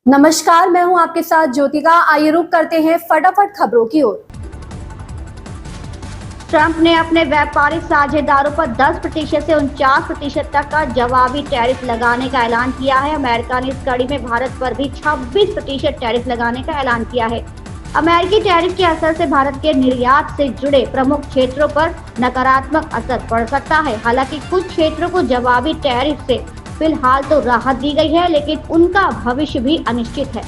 नमस्कार, मैं हूं आपके साथ ज्योतिका। आइए रुक करते हैं फटाफट खबरों की ओर। ट्रंप ने अपने व्यापारिक साझेदारों पर 10% से 49% तक का जवाबी टैरिफ लगाने का ऐलान किया है। अमेरिका ने इस कड़ी में भारत पर भी 26% टैरिफ लगाने का ऐलान किया है। अमेरिकी टैरिफ के असर से भारत के निर्यात से जुड़े प्रमुख क्षेत्रों पर नकारात्मक असर पड़ सकता है। हालांकि कुछ क्षेत्रों को जवाबी टैरिफ से फिलहाल तो राहत दी गई है, लेकिन उनका भविष्य भी अनिश्चित है।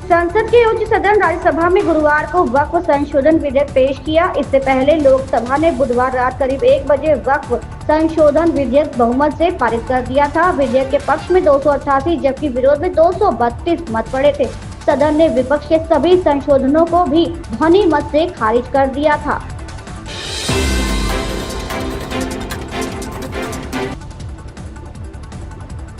संसद के उच्च सदन राज्यसभा में गुरुवार को वक्फ संशोधन विधेयक पेश किया। इससे पहले लोकसभा ने बुधवार रात करीब 1 बजे वक्फ संशोधन विधेयक बहुमत से पारित कर दिया था। विधेयक के पक्ष में 288 जबकि विरोध में 232 मत पड़े थे। सदन ने विपक्ष के सभी संशोधनों को भी ध्वनि मत से खारिज कर दिया था।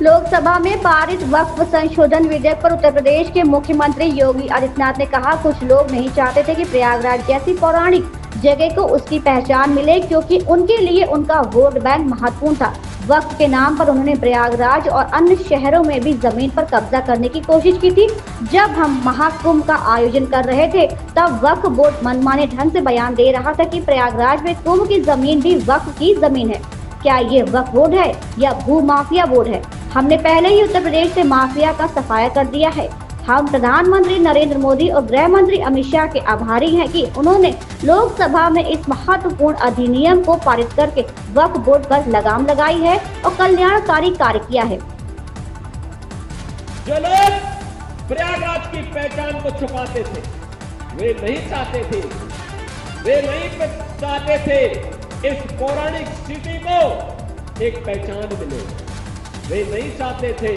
लोकसभा में पारित वक्फ संशोधन विधेयक पर उत्तर प्रदेश के मुख्यमंत्री योगी आदित्यनाथ ने कहा, कुछ लोग नहीं चाहते थे कि प्रयागराज जैसी पौराणिक जगह को उसकी पहचान मिले, क्योंकि उनके लिए उनका वोट बैंक महत्वपूर्ण था। वक्फ के नाम पर उन्होंने प्रयागराज और अन्य शहरों में भी जमीन पर कब्जा करने की कोशिश की थी। जब हम महाकुंभ का आयोजन कर रहे थे, तब वक्फ बोर्ड मनमाने ढंग से बयान दे रहा था कि प्रयागराज में कुंभ की जमीन भी वक्फ की जमीन है। क्या ये वक्फ बोर्ड है या भू माफिया बोर्ड है? हमने पहले ही उत्तर प्रदेश से माफिया का सफाया कर दिया है। हम प्रधानमंत्री नरेंद्र मोदी और गृह मंत्री अमित शाह के आभारी हैं कि उन्होंने लोकसभा में इस महत्वपूर्ण अधिनियम को पारित करके वक्फ बोर्ड पर लगाम लगाई है और कल्याणकारी कार्य किया है। जो लोग प्रयागराज की पहचान को छुपाते थे, वे नहीं चाहते थे इस पौराणिक सिटी को एक पहचान मिले। वे नहीं चाहते थे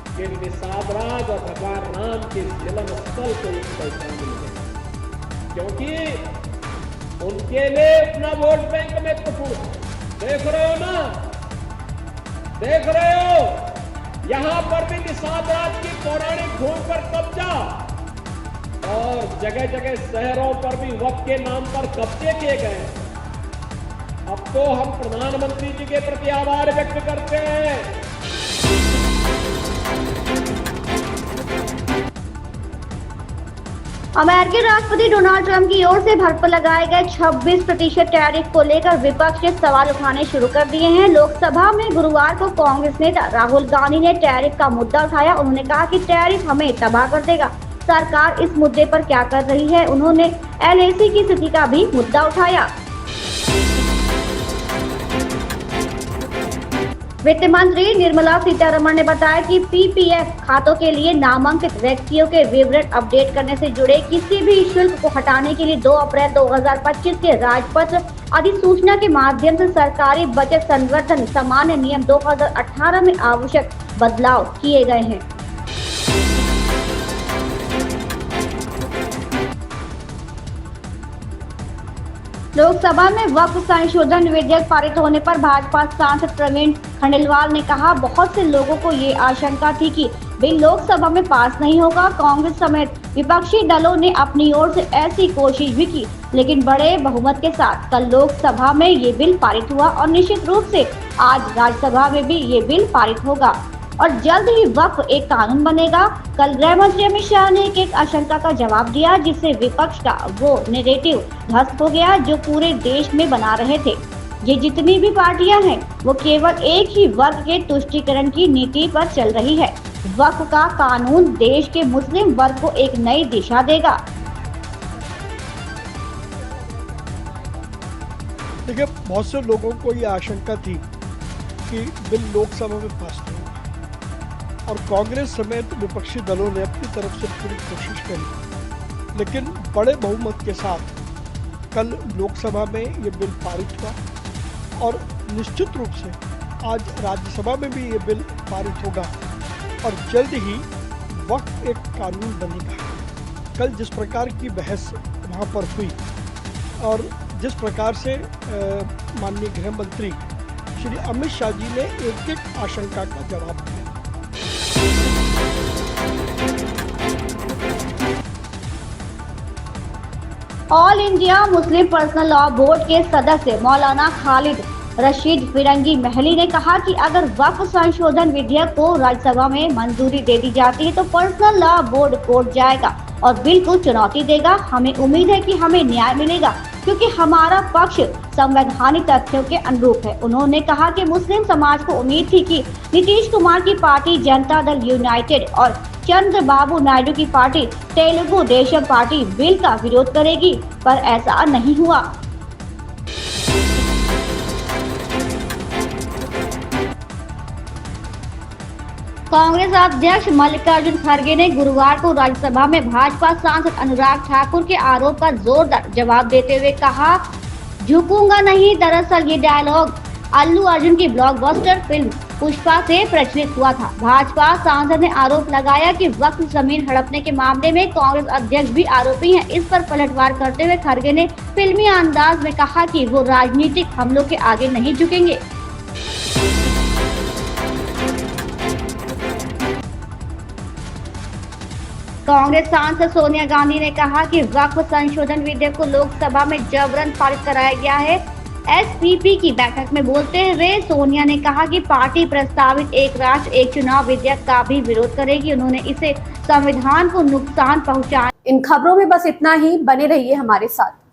कि निषादराज और भगवान राम के जन्म स्थल को एक पहचान मिले, क्योंकि उनके लिए अपना वोट बैंक महत्वपूर्ण। देख रहे हो ना, देख रहे हो यहां पर भी निषादराज की पौराणिक भूमि पर कब्जा और जगह जगह शहरों पर भी वक्फ के नाम पर कब्जे किए गए। अब तो हम प्रधानमंत्री जी के प्रति आभार व्यक्त करते हैं। अमेरिकी राष्ट्रपति डोनाल्ड ट्रंप की ओर से भारत पर लगाए गए 26% टैरिफ को लेकर विपक्ष ने सवाल उठाने शुरू कर दिए हैं। लोकसभा में गुरुवार को कांग्रेस नेता राहुल गांधी ने टैरिफ का मुद्दा उठाया। उन्होंने कहा कि टैरिफ हमें तबाह कर देगा। सरकार इस मुद्दे पर क्या कर रही है? उन्होंने LAC की स्थिति का भी मुद्दा उठाया। वित्त मंत्री निर्मला सीतारमण ने बताया कि PPF खातों के लिए नामांकित व्यक्तियों के विवरण अपडेट करने से जुड़े किसी भी शुल्क को हटाने के लिए 2 अप्रैल 2025 के राजपत्र अधिसूचना के माध्यम से सरकारी बचत संवर्धन सामान्य नियम 2018 में आवश्यक बदलाव किए गए हैं। लोकसभा में वक्फ संशोधन विधेयक पारित होने पर भाजपा सांसद प्रवीण खंडेलवाल ने कहा, बहुत से लोगों को ये आशंका थी कि बिल लोकसभा में पास नहीं होगा। कांग्रेस समेत विपक्षी दलों ने अपनी ओर से ऐसी कोशिश भी की, लेकिन बड़े बहुमत के साथ कल लोकसभा में ये बिल पारित हुआ और निश्चित रूप से आज राज्यसभा में भी ये बिल पारित होगा और जल्द ही वक्फ एक कानून बनेगा। कल गृह मंत्री अमित शाह ने एक आशंका का जवाब दिया, जिससे विपक्ष का वो नैरेटिव ध्वस्त हो गया जो पूरे देश में बना रहे थे। ये जितनी भी पार्टियां हैं, वो केवल एक ही वर्ग के तुष्टीकरण की नीति पर चल रही है। वक्फ का कानून देश के मुस्लिम वर्ग को एक नई दिशा देगा। देखिए, बहुत से लोगों को ये आशंका थी कि बिल लोकसभा में पास नहीं, और कांग्रेस समेत विपक्षी दलों ने अपनी तरफ से पूरी कोशिश करी, लेकिन बड़े बहुमत के साथ कल लोकसभा में ये बिल पारित हुआ और निश्चित रूप से आज राज्यसभा में भी ये बिल पारित होगा और जल्द ही वक्फ एक कानून बनेगा। कल जिस प्रकार की बहस वहाँ पर हुई और जिस प्रकार से माननीय गृह मंत्री श्री अमित शाह जी ने एक एक आशंका का जवाब दिया। All India Muslim personal law board के सदस्य मौलाना खालिद रशीद फिरंगी महली ने कहा कि अगर वक्फ संशोधन विधेयक को राज्यसभा में मंजूरी दे दी जाती है तो पर्सनल लॉ बोर्ड कोर्ट जाएगा और बिल को चुनौती देगा। हमें उम्मीद है कि हमें न्याय मिलेगा क्योंकि हमारा पक्ष संवैधानिक तथ्यों के अनुरूप है। उन्होंने कहा कि मुस्लिम समाज को उम्मीद थी कि नीतीश कुमार की पार्टी जनता दल यूनाइटेड और चंद्रबाबू नायडू की party Telugu Desam party bill का विरोध करेगी, पर ऐसा नहीं हुआ। कांग्रेस अध्यक्ष मल्लिकार्जुन खड़गे ने गुरुवार को राज्यसभा में भाजपा सांसद अनुराग ठाकुर के आरोप का जोरदार जवाब देते हुए कहा, झुकूंगा नहीं। दरअसल ये डायलॉग अल्लू अर्जुन की ब्लॉकबस्टर फिल्म पुष्पा से प्रचलित हुआ था। भाजपा सांसद ने आरोप लगाया कि वक्फ जमीन हड़पने के मामले में कांग्रेस अध्यक्ष भी आरोपी हैं। इस पर पलटवार करते हुए खड़गे ने फिल्मी अंदाज में कहा कि वो राजनीतिक हमलों के आगे नहीं झुकेंगे। कांग्रेस सांसद सोनिया गांधी ने कहा कि वक्फ संशोधन विधेयक को लोकसभा में जबरन पारित कराया गया है। एसपीपी की बैठक में बोलते हुए सोनिया ने कहा कि पार्टी प्रस्तावित एक राष्ट्र एक चुनाव विधेयक का भी विरोध करेगी। उन्होंने इसे संविधान को नुकसान पहुंचाने। इन खबरों में बस इतना ही। बने रहिए हमारे साथ।